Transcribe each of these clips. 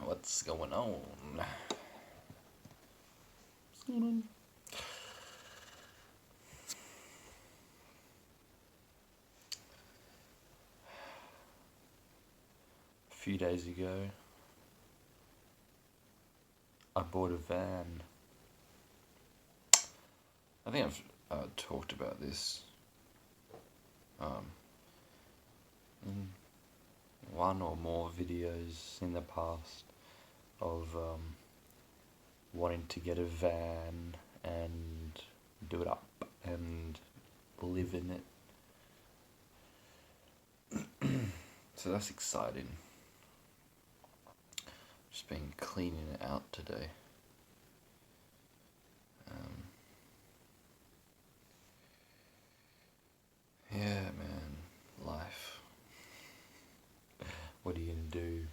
What's going on? A few days ago, I bought a van. I think I've talked about this um, in one or more videos in the past of wanting to get a van and do it up and live in it. So that's exciting. Just been cleaning it out today. Yeah, man, life. What are you gonna do?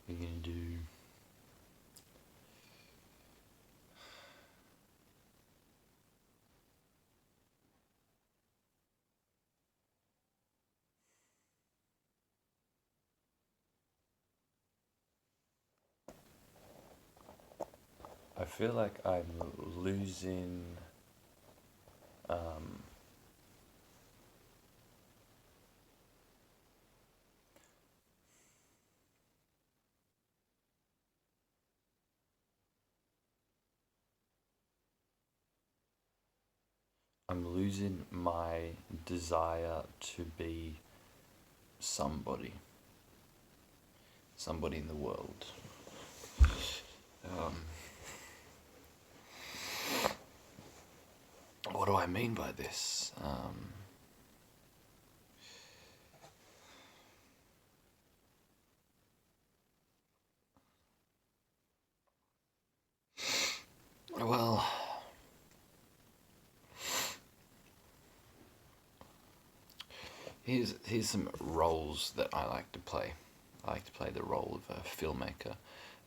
What are you gonna do? I feel like I'm losing um, I'm losing my desire to be somebody, somebody in the world. Um, what do I mean by this? Well, here's some roles that I like to play. I like to play the role of a filmmaker,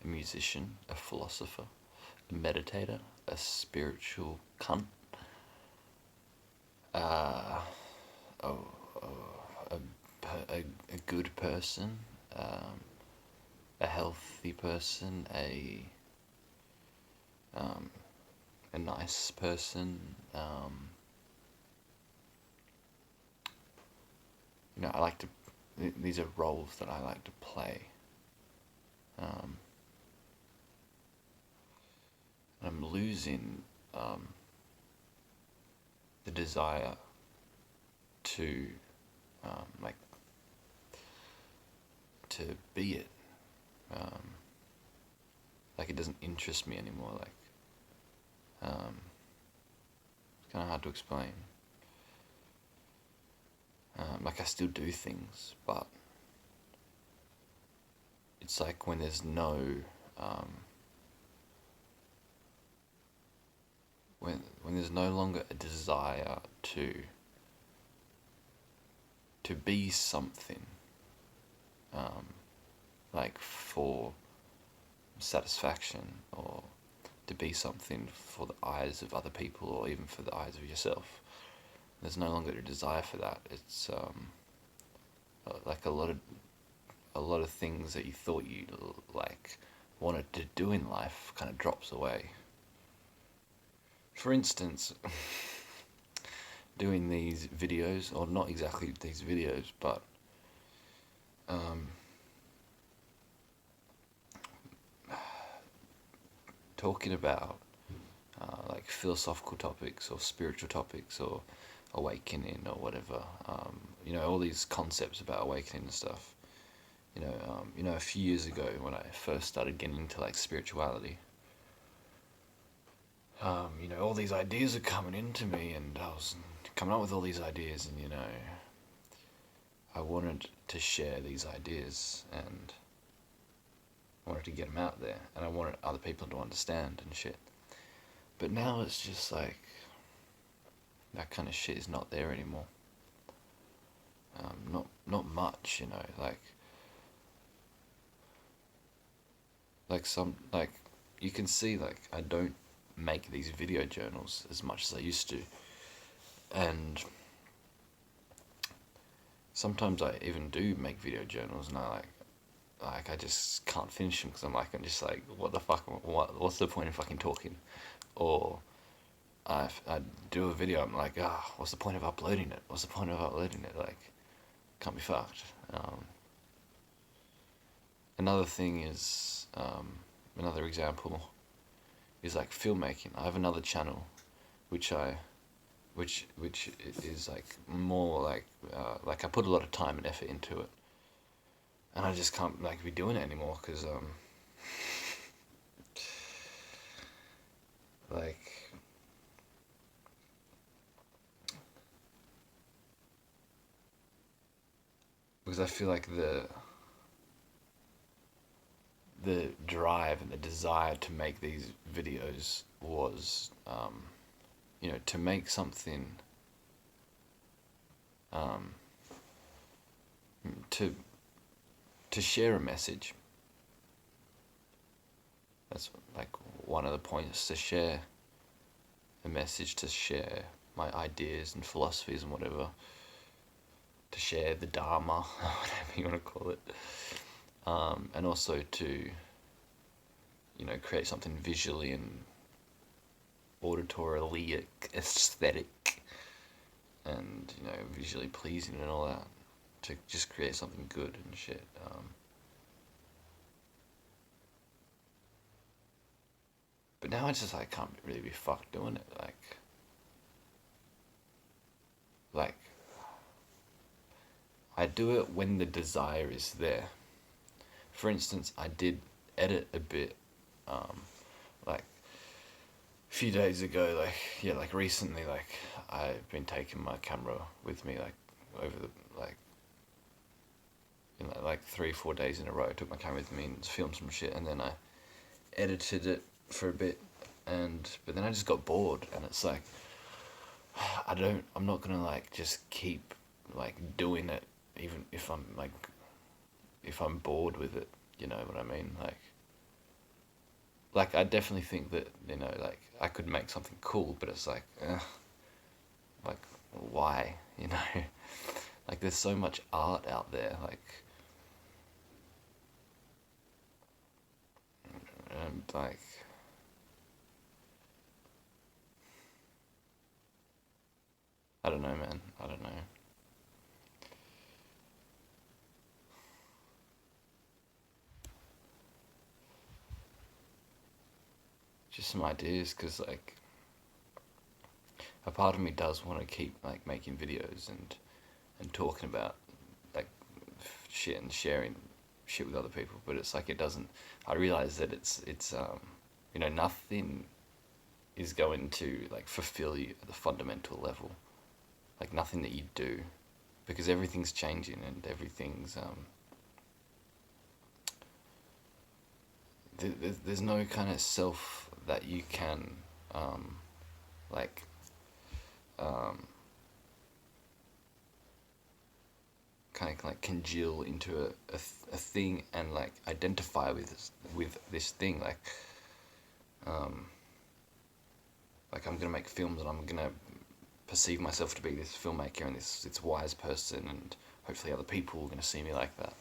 a musician, a philosopher, a meditator, a spiritual cunt, uh, oh, a good person, a healthy person, um, a nice person. I like to. These are roles that I like to play. Um, I'm losing the desire to like to be it. Um, like it doesn't interest me anymore. It's kind of hard to explain. Like I still do things, but it's like when there's no um, when there's no longer a desire to be something, um, like for satisfaction or to be something for the eyes of other people or even for the eyes of yourself. There's no longer a desire for that. It's like a lot of things that you thought you like wanted to do in life kind of drops away. For instance, doing these videos, or not exactly these videos, but um, talking about like philosophical topics or spiritual topics or awakening or whatever. All these concepts about awakening and stuff. A few years ago when I first started getting into like spirituality, all these ideas are coming into me, and I was coming up with all these ideas, and I wanted to share these ideas, and I wanted to get them out there, and I wanted other people to understand and shit. But now it's just like that kind of shit is not there anymore. Not much, like some like you can see like I don't make these video journals as much as I used to, and sometimes I even do make video journals, and like I just can't finish them because I'm just like, what the fuck? What's the point of fucking talking? Or I do a video. I'm like, what's the point of uploading it? What's the point of uploading it? Like, can't be fucked. Another thing is, another example is like filmmaking. I have another channel, which which is like more like I put a lot of time and effort into it, and I just can't like be doing it anymore because like because I feel like the drive and the desire to make these videos was to make something um, to share a message. That's like one of the points, to share a message, to share my ideas and philosophies and whatever, to share the Dharma, whatever you want to call it, and also to create something visually and auditorily aesthetic and visually pleasing and all that, to just create something good and shit. But now I just like can't really be fucked doing it. Like I do it when the desire is there. For instance, I did edit a bit, like a few days ago, like recently, like I've been taking my camera with me, like over the like 3-4 days in a row. I took my camera with me and filmed some shit, and then I edited it for a bit, but then I just got bored, and it's like I'm not gonna like just keep like doing it, even if I'm bored with it. You know what I mean? Like I definitely think that like I could make something cool, but it's like why, like there's so much art out there, and like I don't know, man. I don't know. Just some ideas, because like a part of me does want to keep like making videos and talking about like shit and sharing shit with other people, but it's like it doesn't. I realize that it's nothing is going to like fulfill you at the fundamental level, like nothing that you do, because everything's changing and everything's there's no kind of self that you can like um, kind of like congeal into a thing and like identify with this thing, um, like I'm gonna make films and I'm gonna perceive myself to be this filmmaker and this wise person, and hopefully other people are gonna see me like that.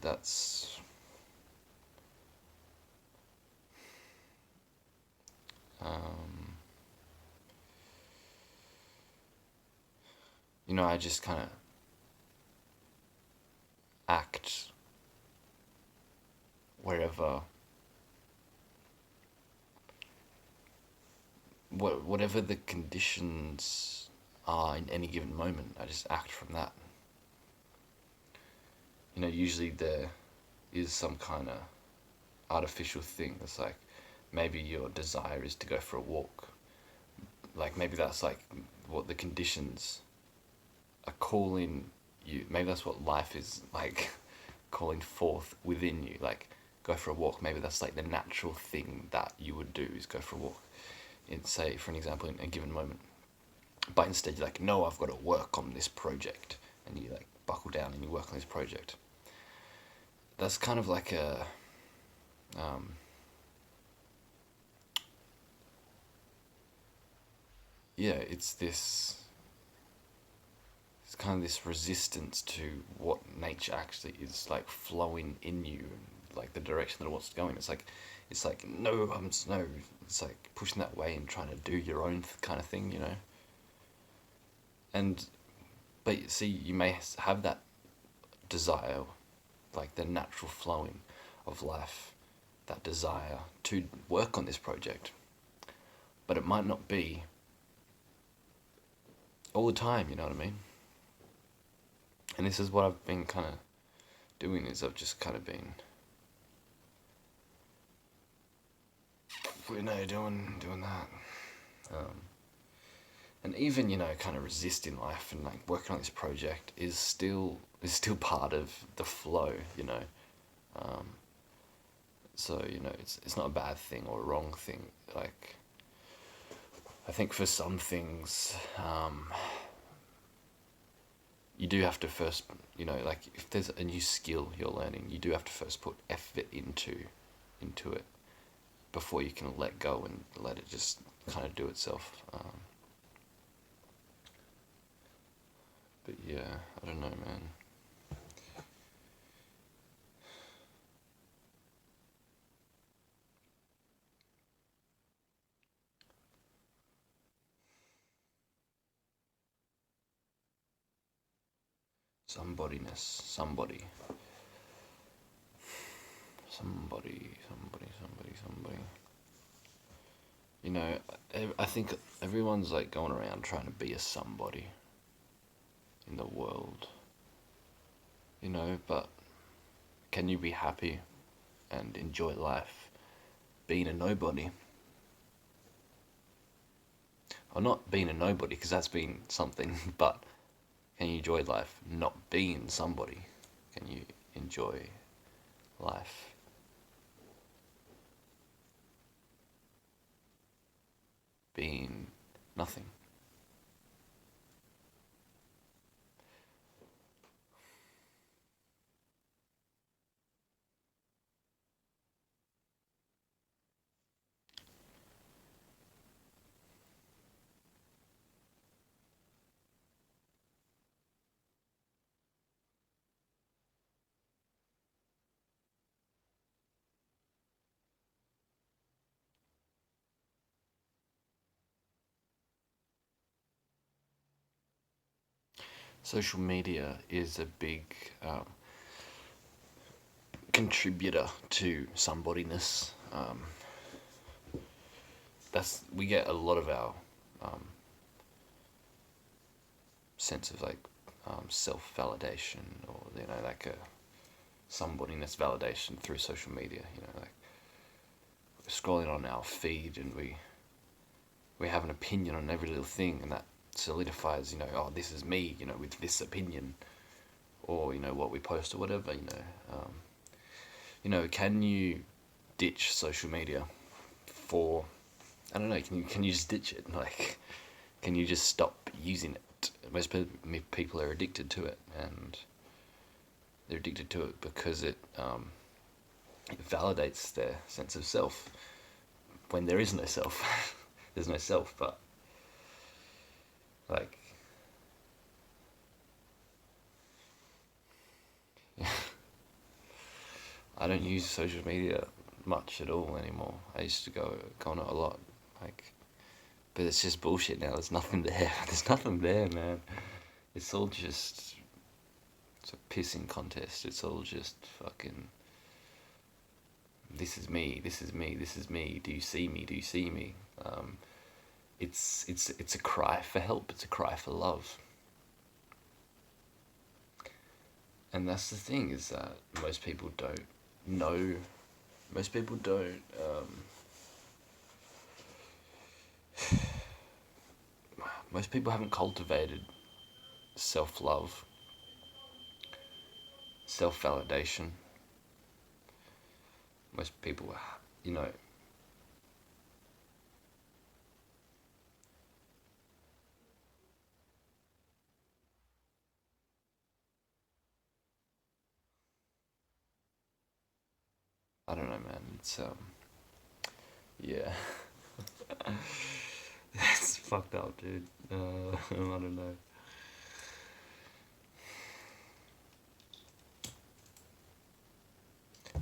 That's um, I just kind of act wherever, whatever the conditions are in any given moment. I just act from that. Usually there is some kind of artificial thing that's like, maybe your desire is to go for a walk. Like maybe that's like what the conditions are calling you. Maybe that's what life is like calling forth within you. Like, go for a walk. Maybe that's like the natural thing that you would do, is go for a walk. In, say, for an example, in a given moment. But instead you're like, no, I've got to work on this project, and you like buckle down and you work on this project. That's kind of like a um, yeah, it's kind of this resistance to what nature actually is like flowing in you, like the direction that it wants to go in. It's like no, no. It's like pushing that way and trying to do your own kind of thing, you know. And but see, you may have that desire, like the natural flowing of life, that desire to work on this project, but it might not be all the time. You know what I mean? And this is what I've been kind of doing is I've just kind of been, you know, doing that, and even kind of resisting life and like working on this project is still part of the flow, you know. Um, so it's not a bad thing or a wrong thing. Like I think for some things, you do have to first, like if there's a new skill you're learning, you do have to first put effort into it before you can let go and let it just kind of do itself. But yeah, I don't know, man. Somebody, somebody. You know, I think everyone's like going around trying to be a somebody in the world, but can you be happy and enjoy life being a nobody? Or not being a nobody, because that's been something, but can you enjoy life not being somebody? Can you enjoy life being nothing? Social media is a big contributor to somebodyness. That's we get a lot of our um, sense of like self validation, or like a somebodyness validation through social media. Like we're scrolling on our feed and we have an opinion on every little thing, and that solidifies, oh, this is me, with this opinion, or what we post or whatever. Can you ditch social media for, I don't know, can you just ditch it? Like, can you just stop using it? Most people are addicted to it, and they're addicted to it because it validates their sense of self when there is no self. There's no self, but like, I don't use social media much at all anymore. I used to go on it a lot, like, but it's just bullshit now. There's nothing there. There's nothing there, man. It's all just it's a pissing contest. It's all just fucking. This is me. This is me. This is me. Do you see me? Do you see me? It's a cry for help. It's a cry for love. And that's the thing, is that most people don't know. Most people don't. Most people haven't cultivated self love, self validation. Most people, you know, I don't know, man. Yeah, it's fucked up, dude. I don't know.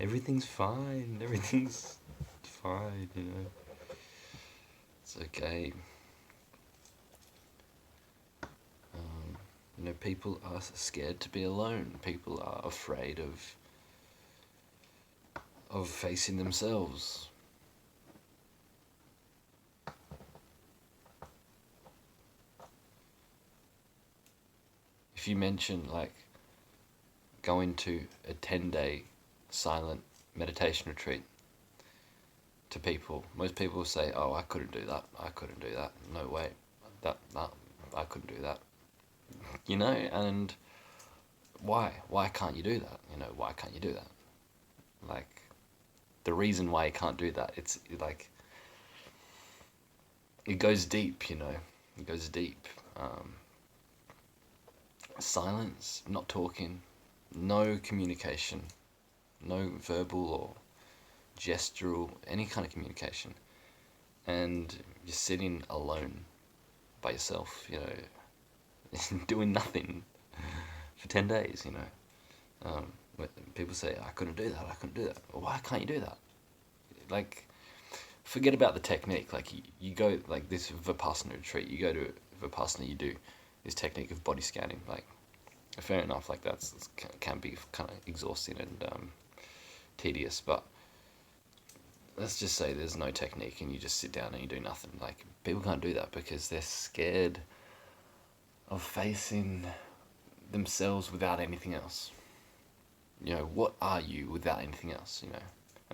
Everything's fine. Everything's fine. It's okay. People are scared to be alone. People are afraid of facing themselves. If you mention like going to a 10-day silent meditation retreat to people, most people will say, "Oh, I couldn't do that. I couldn't do that. No way. That I couldn't do that." And why? Why can't you do that? Why can't you do that? Like, the reason why you can't do that, it's like, it goes deep, It goes deep. Silence, not talking, no communication, no verbal or gestural, any kind of communication. And you're sitting alone by yourself, doing nothing for 10 days, People say, I couldn't do that, I couldn't do that. Well, why can't you do that? Like, forget about the technique. Like, you go, like, this Vipassana retreat, you go to Vipassana, you do this technique of body scanning. Like, fair enough, like, that's can be kind of exhausting and tedious, but let's just say there's no technique and you just sit down and you do nothing. Like, people can't do that because they're scared of facing themselves without anything else. What are you without anything else? And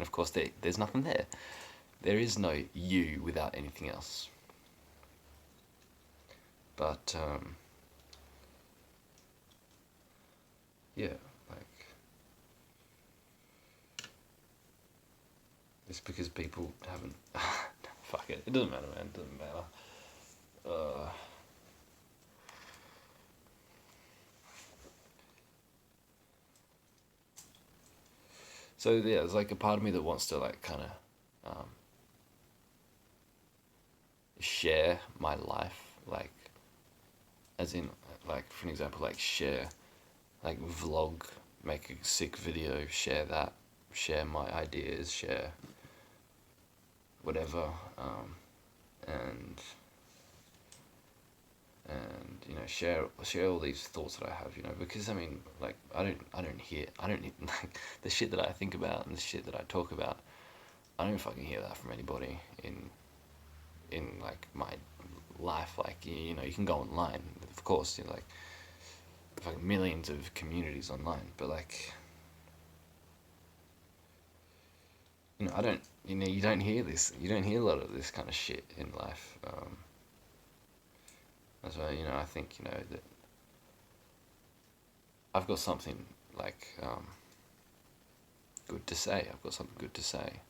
of course, there's nothing there. There is no you without anything else. But yeah, like, it's because people haven't. Fuck it. It doesn't matter, man. It doesn't matter. So yeah, there's like a part of me that wants to like kind of share my life, like, as in, like, for an example, like, share, like, vlog, make a sick video, share that, share my ideas, share whatever, and share all these thoughts that I have, because I mean, like, I don't need like, the shit that I think about and the shit that I talk about. I don't fucking hear that from anybody in like my life. Like, you can go online, of course, like millions of communities online, but like, I don't, you don't hear this, you don't hear a lot of this kind of shit in life. That's why, I think, that I've got something like good to say. I've got something good to say.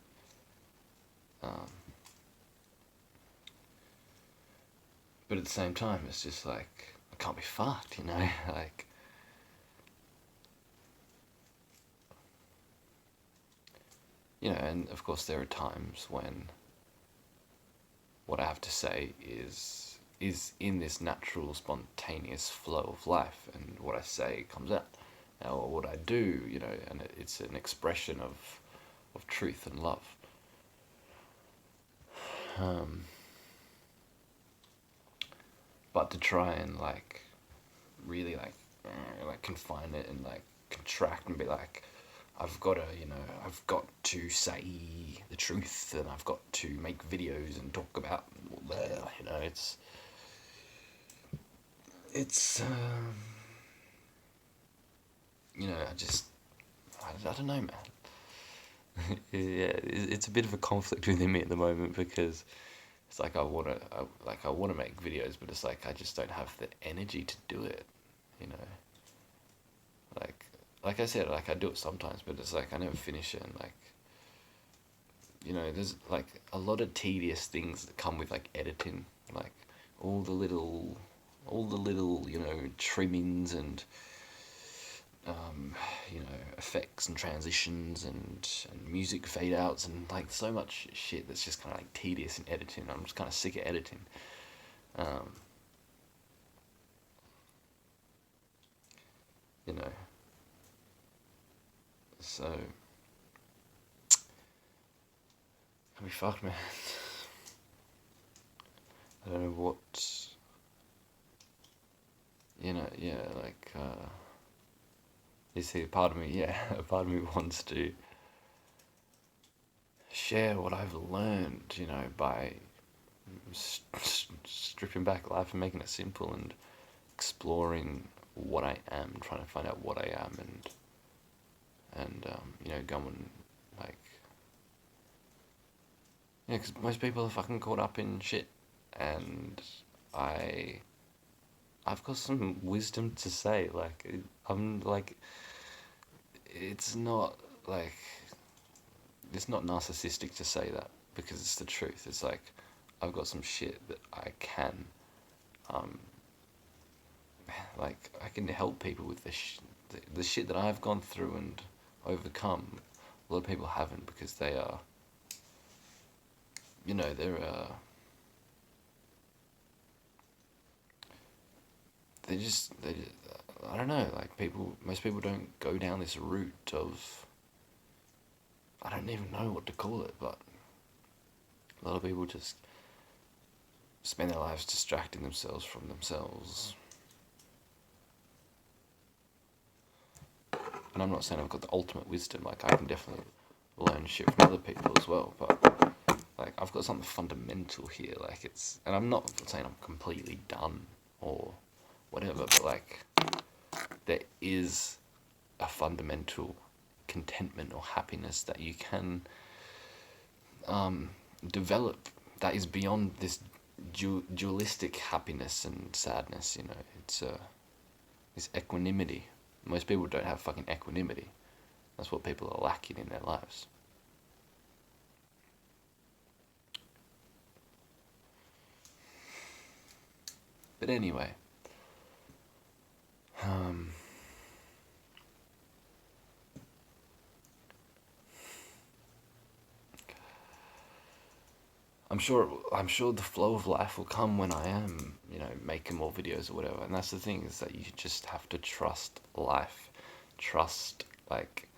But at the same time, it's just like, I can't be fucked, like, and of course there are times when what I have to say is in this natural, spontaneous flow of life, and what I say comes out, or what I do, and it's an expression of truth and love. But to try and like really like confine it and like contract and be like, I've got to say the truth and I've got to make videos and talk about, it's I don't know, man. Yeah, it's a bit of a conflict within me at the moment because it's like I want to make videos, but it's like I just don't have the energy to do it, you know. Like I said, like I do it sometimes, but it's like I never finish it, and like, there's like a lot of tedious things that come with like editing, like all the little, trimmings and effects and transitions and music fade outs and like so much shit that's just kind of like tedious in editing. I'm just kind of sick of editing. Um, you know, so We fucked, man. I don't know what, yeah, like, you see, part of me, yeah, a part of me wants to share what I've learned, by stripping back life and making it simple and exploring what I am, trying to find out what I am, and going, like, yeah, because most people are fucking caught up in shit, and I, I've got some wisdom to say, like, I'm like, it's not, like, it's not narcissistic to say that, because it's the truth. It's like, I've got some shit that I can, um, like, I can help people with the shit that I've gone through and overcome. A lot of people haven't, because they are, they're, I don't know, like, most people don't go down this route of, I don't even know what to call it, but a lot of people just spend their lives distracting themselves from themselves. And I'm not saying I've got the ultimate wisdom, like, I can definitely learn shit from other people as well, but, like, I've got something fundamental here, like, and I'm not saying I'm completely done, or whatever, but, like, there is a fundamental contentment or happiness that you can, develop, that is beyond this dualistic happiness and sadness. It's equanimity. Most people don't have fucking equanimity. That's what people are lacking in their lives. But anyway, I'm sure the flow of life will come when I am, making more videos or whatever. And that's the thing, is that you just have to trust life, trust, like,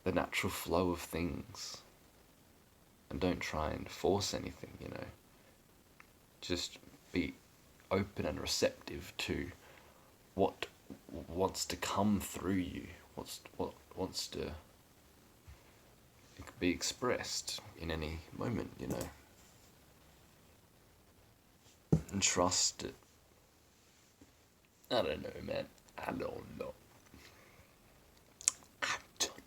the natural flow of things, and don't try and force anything. Just be open and receptive to what wants to come through you, what wants to be expressed in any moment, and trust it. I don't know, man. I don't know. I don't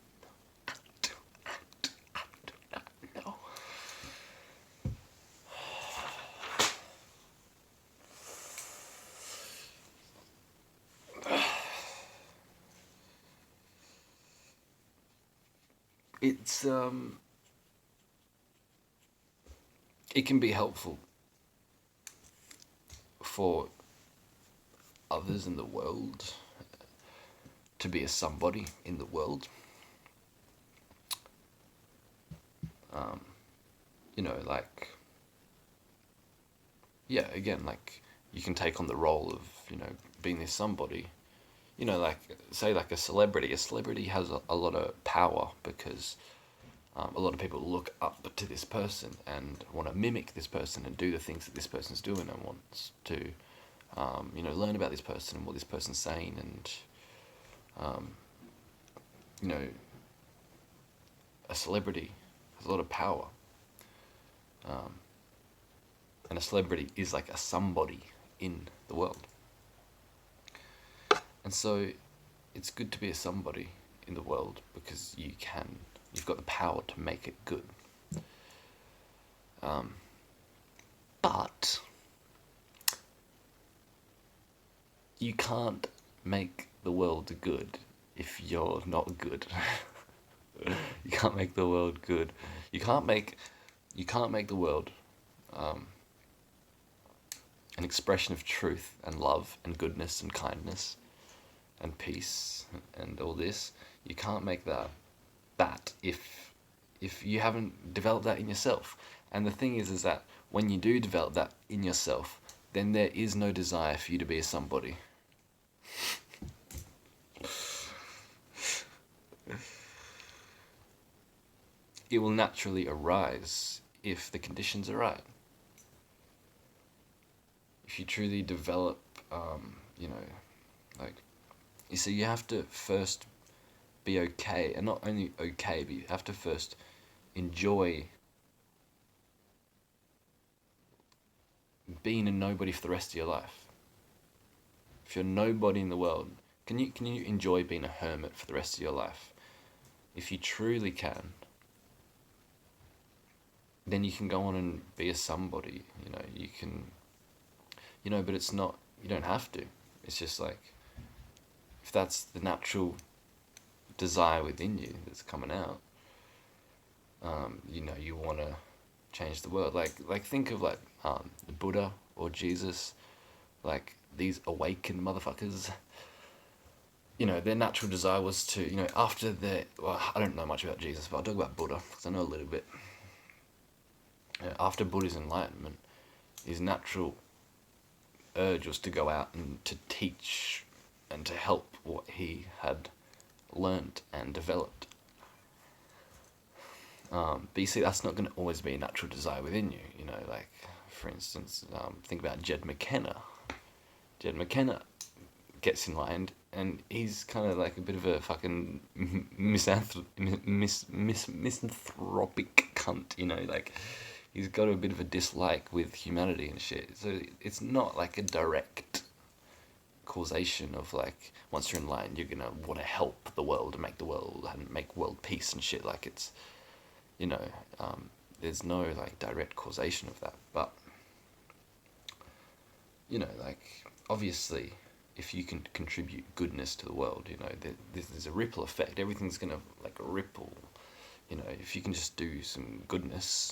know. It's it can be helpful for others in the world to be a somebody in the world. Like, yeah, again, like, you can take on the role of, being this somebody. Like, say, like, a celebrity. A celebrity has a lot of power, because a lot of people look up to this person and want to mimic this person and do the things that this person's doing, and wants to, learn about this person and what this person's saying, and, you know, a celebrity has a lot of power. And a celebrity is like a somebody in the world. And so it's good to be a somebody in the world, because you've got the power to make it good. But you can't make the world good if you're not good. You can't make the world good. You can't make the world an expression of truth and love and goodness and kindness and peace and all this. You can't make that if you haven't developed that in yourself. And the thing is that when you do develop that in yourself, then there is no desire for you to be a somebody. it will naturally arise if the conditions are right. If you truly develop, you know, like, you see, you have to first be okay, and not only okay, but you have to first enjoy being a nobody for the rest of your life. If you're nobody in the world, can you enjoy being a hermit for the rest of your life? If you truly can, then you can go on and be a somebody. You know, you can, but it's not. You don't have to. It's just like, if that's the natural desire within you that's coming out, you want to change the world. Like think of like Buddha or Jesus, like these awakened motherfuckers. Their natural desire was to, after well, I don't know much about Jesus, but I'll talk about Buddha because I know a little bit. After Buddha's enlightenment, his natural urge was to go out and to teach and to help what he had learnt and developed. But you see, that's not going to always be a natural desire within you. Like, for instance, think about Jed McKenna. Jed McKenna gets enlightened, and he's kind of like a bit of a fucking misanthropic cunt, like, he's got a bit of a dislike with humanity and shit. So it's not like a direct causation of like, once you're enlightened, you're gonna want to help the world and make the world and make world peace and shit. Like, it's, there's no like direct causation of that. But like, obviously, if you can contribute goodness to the world, there's a ripple effect. Everything's gonna like ripple. If you can just do some goodness,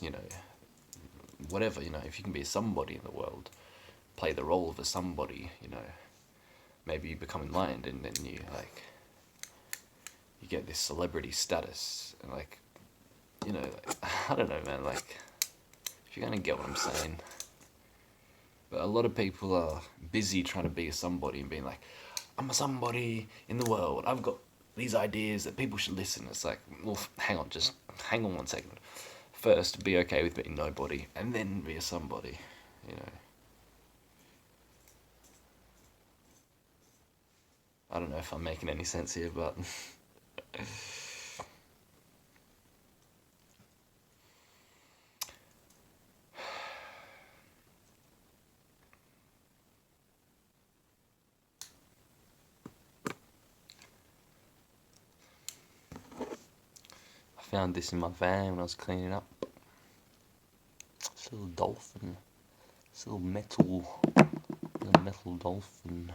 whatever, if you can be somebody in the world, play the role of a somebody, maybe you become enlightened, and then you like, you get this celebrity status, and like, like, I don't know, man, like, if you're gonna get what I'm saying. But a lot of people are busy trying to be a somebody and being like, I'm a somebody in the world, I've got these ideas that people should listen. It's like, well, hang on 1 second. First, be okay with being nobody, and then be a somebody, I don't know if I'm making any sense here, but I found this in my van when I was cleaning up. It's a little dolphin. It's a little metal dolphin.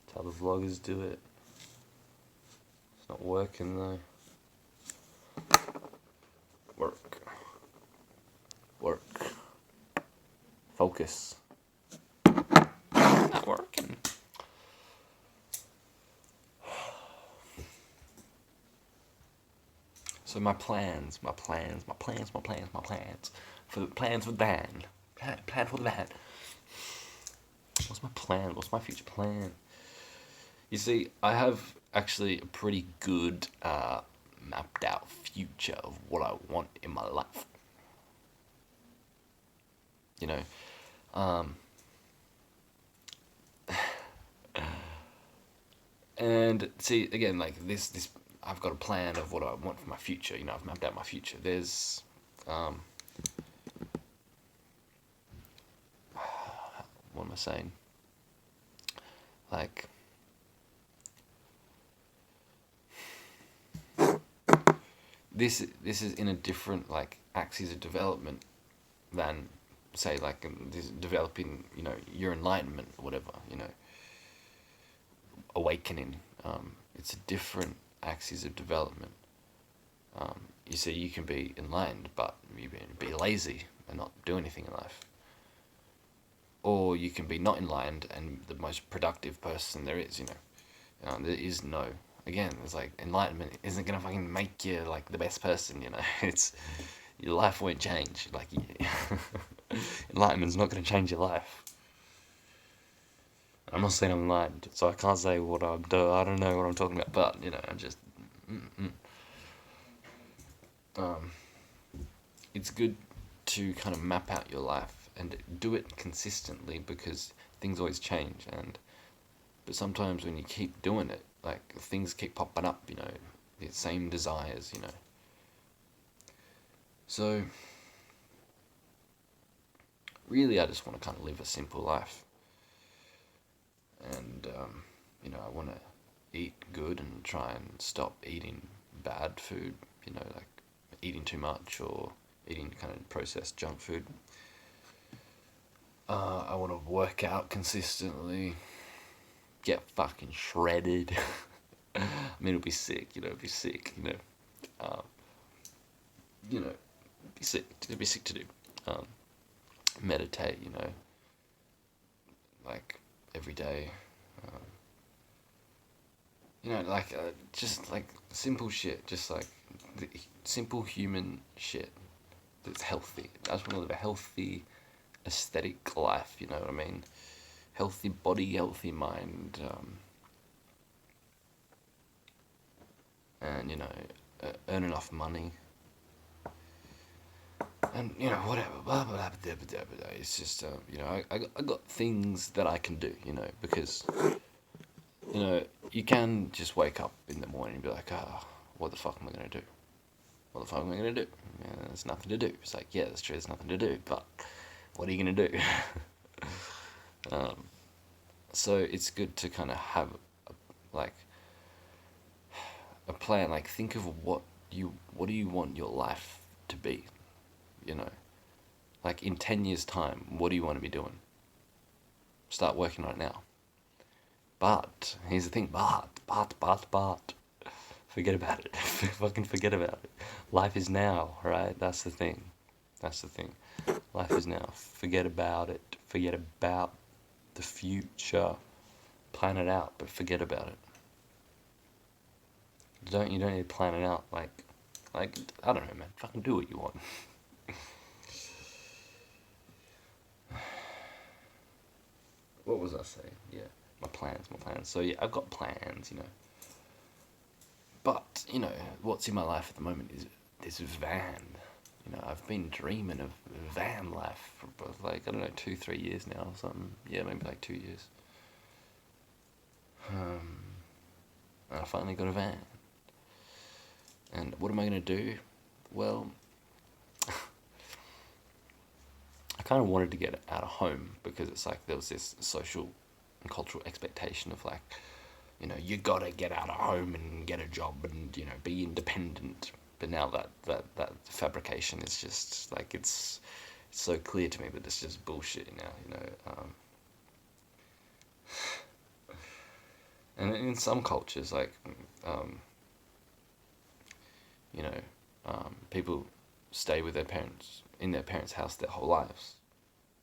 That's how the vloggers do it. It's not working though. Work. Focus. Not working. So my plans for the van. Plan for the van. What's my plan? What's my future plan? You see, I have actually a pretty good mapped out future of what I want in my life. And see, again, like this, I've got a plan of what I want for my future. I've mapped out my future. There's, what am I saying? Like, this is in a different like axis of development than, say, like this developing, your enlightenment or whatever, awakening. It's a different axis of development. You see, you can be enlightened, but you be lazy and not do anything in life. Or you can be not enlightened and the most productive person there is, there is no, again, it's like, enlightenment isn't gonna fucking make you like the best person, it's, your life won't change, like, enlightenment's not gonna change your life. I'm not saying I'm enlightened, so I can't say what I'm doing. I don't know what I'm talking about, but, I'm just um, it's good to kind of map out your life and do it consistently because things always change. And but sometimes when you keep doing it, like things keep popping up, the same desires. So really, I just want to kind of live a simple life, and I want to eat good and try and stop eating bad food. Like eating too much or eating kind of processed junk food. I want to work out consistently, get fucking shredded. I mean, it'll be sick, it'll be sick, um, be sick. It'll be sick to do. Um, Meditate, like every day. Um, like just like simple shit, just like simple human shit that's healthy. I just want to live a healthy, aesthetic life. You know what I mean? Healthy body, healthy mind, and earn enough money, and whatever. Blah, blah, blah, blah, blah, blah. It's just I got things that I can do. Because you can just wake up in the morning and be like, what the fuck am I gonna do? What the fuck am I gonna do? Yeah, there's nothing to do. It's like, yeah, that's true. There's nothing to do, but what are you gonna do? um, so it's good to kind of have like a plan. Like think of what do you want your life to be? You know, like in 10 years' time, what do you want to be doing? Start working on it now. But here's the thing. But forget about it. Fucking forget about it. Life is now, right? That's the thing. That's the thing. Life is now. Forget about it. Forget about the future. Plan it out, but forget about it. You don't need to plan it out like I don't know, man. Fucking do what you want. What was I saying? Yeah, my plans. So yeah, I've got plans. But what's in my life at the moment is this van. I've been dreaming of van life for like I don't know 2-3 years now or something. Yeah, maybe like 2 years. And I finally got a van. And what am I gonna do? Well, I kind of wanted to get out of home because it's like there was this social and cultural expectation of like, you gotta get out of home and get a job and be independent. But now that fabrication is just like it's so clear to me that it's just bullshit now. And in some cultures, like you know, people stay with their parents in their parents' house their whole lives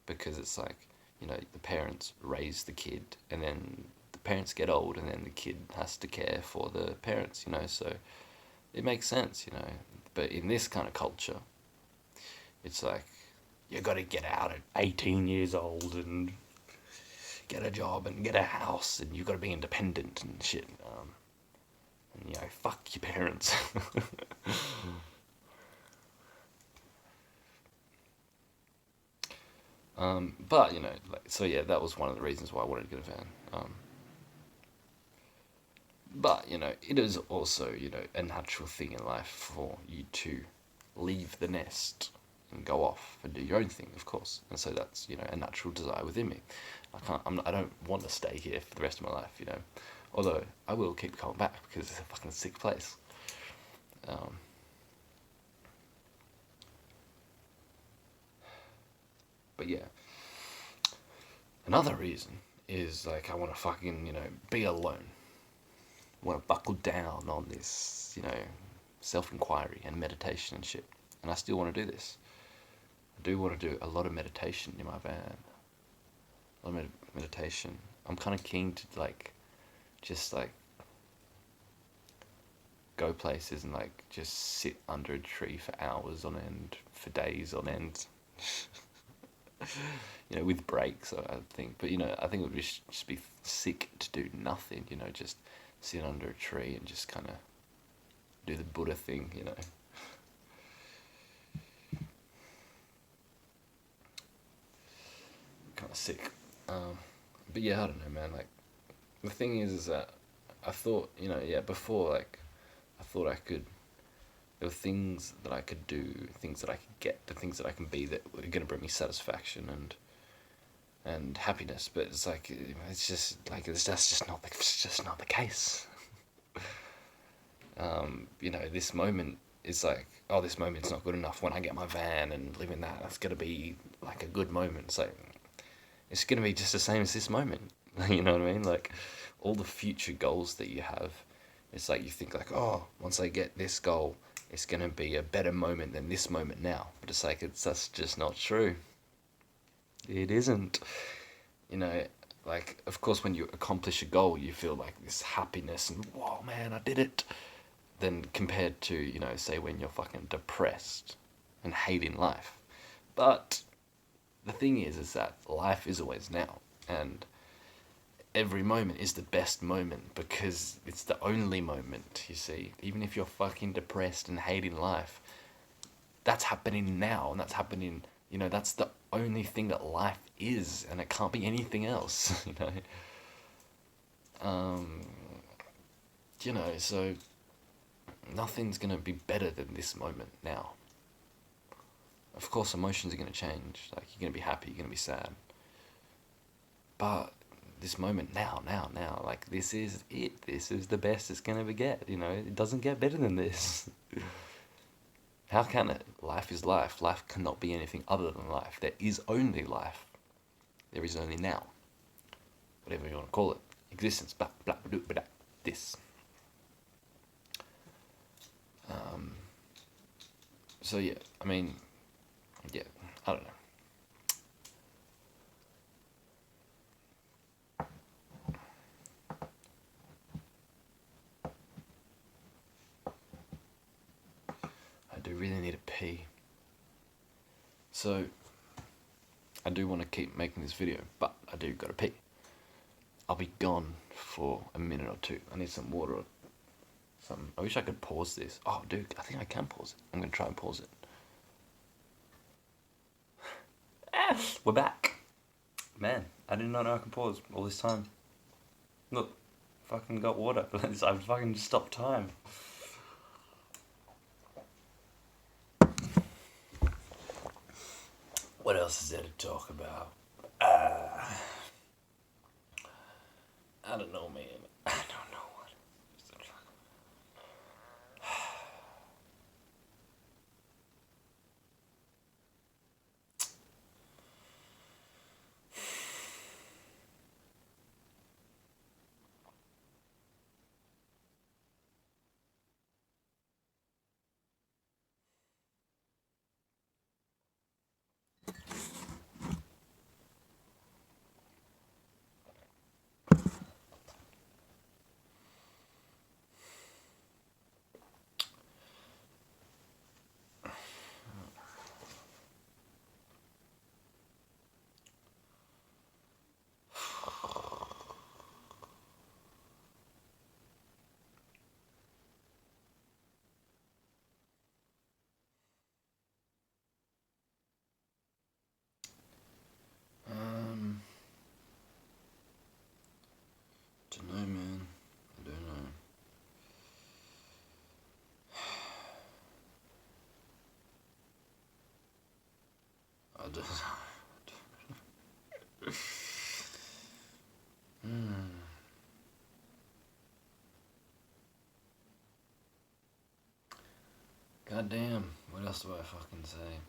because it's like the parents raise the kid and then the parents get old and then the kid has to care for the parents. So it makes sense. But in this kind of culture, it's like you got to get out at 18 years old and get a job and get a house and you got to be independent and shit. And fuck your parents. But so yeah, that was one of the reasons why I wanted to get a van. But it is also a natural thing in life for you to leave the nest and go off and do your own thing, of course. And so that's a natural desire within me. I don't want to stay here for the rest of my life. Although I will keep coming back because it's a fucking sick place. But yeah, another reason is like I want to fucking be alone. I want to buckle down on this self-inquiry and meditation and shit. And I still want to do this. I do want to do a lot of meditation in my van. A lot of meditation. I'm kind of keen to just go places and just sit under a tree for hours on end, for days on end. With breaks, I think. But I think it would just be sick to do nothing. Just sit under a tree and just kind of do the Buddha thing, kind of sick. But yeah, I don't know, man. Like the thing is that I thought, yeah, before, like I thought I could. There were things that I could do, things that I could get, the things that I can be that were going to bring me satisfaction and happiness. But it's like it's just like it's just not the case. This moment is like, oh, this moment's not good enough. When I get my van and live in that, that's gonna be like a good moment. It's like it's gonna be just the same as this moment. You know what I mean? Like all the future goals that you have, it's like you think like, oh, once I get this goal, it's gonna be a better moment than this moment now. But it's like that's just not true. It isn't. You know, like of course when you accomplish a goal, you feel like this happiness and whoa, man, I did it. Then compared to say when you're fucking depressed and hating life. But the thing is that life is always now, and every moment is the best moment because it's the only moment. You see, even if you're fucking depressed and hating life, that's happening now, and that's happening. That's the only thing that life is, and it can't be anything else. Um, so nothing's gonna be better than this moment now. Of course, emotions are gonna change. Like you're gonna be happy, you're gonna be sad. But this moment now, like this is it. This is the best it's gonna get. It doesn't get better than this. How can it? Life is life. Life cannot be anything other than life. There is only life. There is only now. Whatever you want to call it. Existence. Blah blah blah blah. This. So yeah, I mean, yeah, I don't know. I do really need a pee. So I do want to keep making this video, but I do gotta pee. I'll be gone for a minute or two. I need some water or something. I wish I could pause this. Oh, dude, I think I can pause it. I'm gonna try and pause it. We're back. Man, I did not know I could pause all this time. Look, fucking got water. I fucking stopped time. What else is there to talk about? I don't know, man. I don't know what. Don't know, man. I don't know. I don't know. God damn. What else do I fucking say?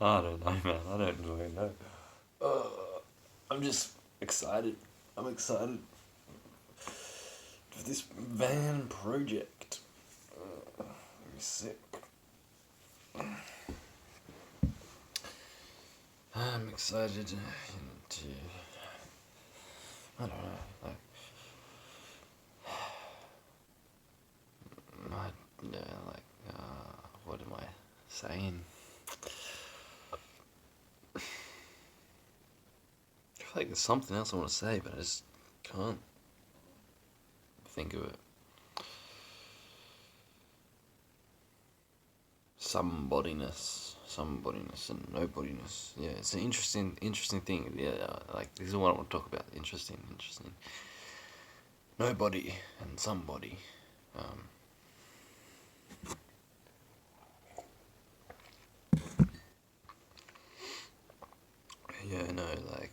I don't know, man. I don't really know. Uh, I'm just excited. I'm excited for this van project. Let me sick. I'm excited to I don't know, like, I, yeah, like, what am I saying? I feel like there's something else I want to say, but I just can't think of it. Somebodyness and nobodyness. Yeah, it's an interesting thing. Yeah, like this is what I want to talk about. Interesting. Nobody and somebody. Um, yeah, no, like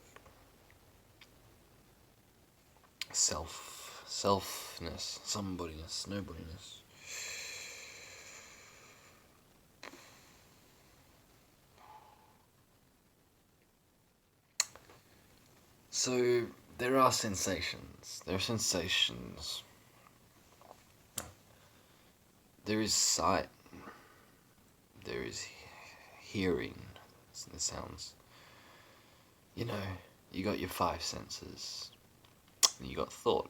selfness, somebodyness, nobodyness. So there are sensations. There are sensations. There is sight. There is hearing. The sounds. You know, you got your five senses. You got thought.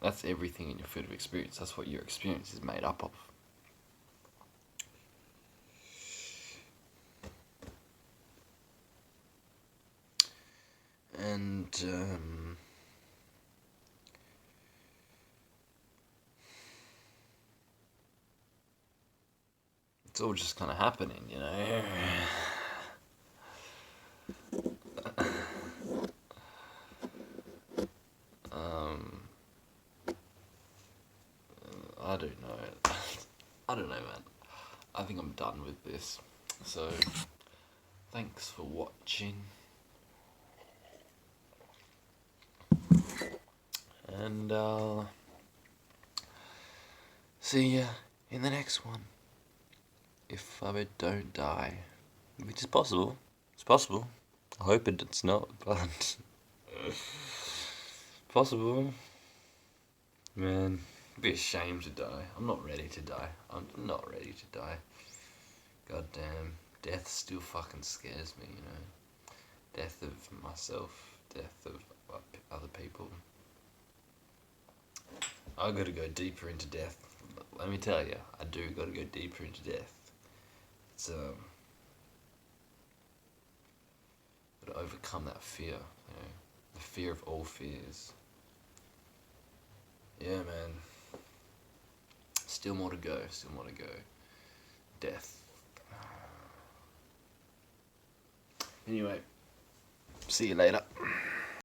That's everything in your field of experience. That's what your experience is made up of. And it's all just kind of happening, you know. um, I don't know. I don't know, man. I think I'm done with this. So, thanks for watching. And see ya in the next one. If I don't die, which is possible. It's possible. I hope it's not, but possible. Man, I'd be ashamed to die. I'm not ready to die. I'm not ready to die. God damn, death still fucking scares me, you know. Death of myself, death of other people. I gotta go deeper into death. Let me tell you, I do gotta go deeper into death. It's gotta overcome that fear, you know, the fear of all fears. Yeah, man. Still more to go. Still more to go. Death. Anyway, see you later.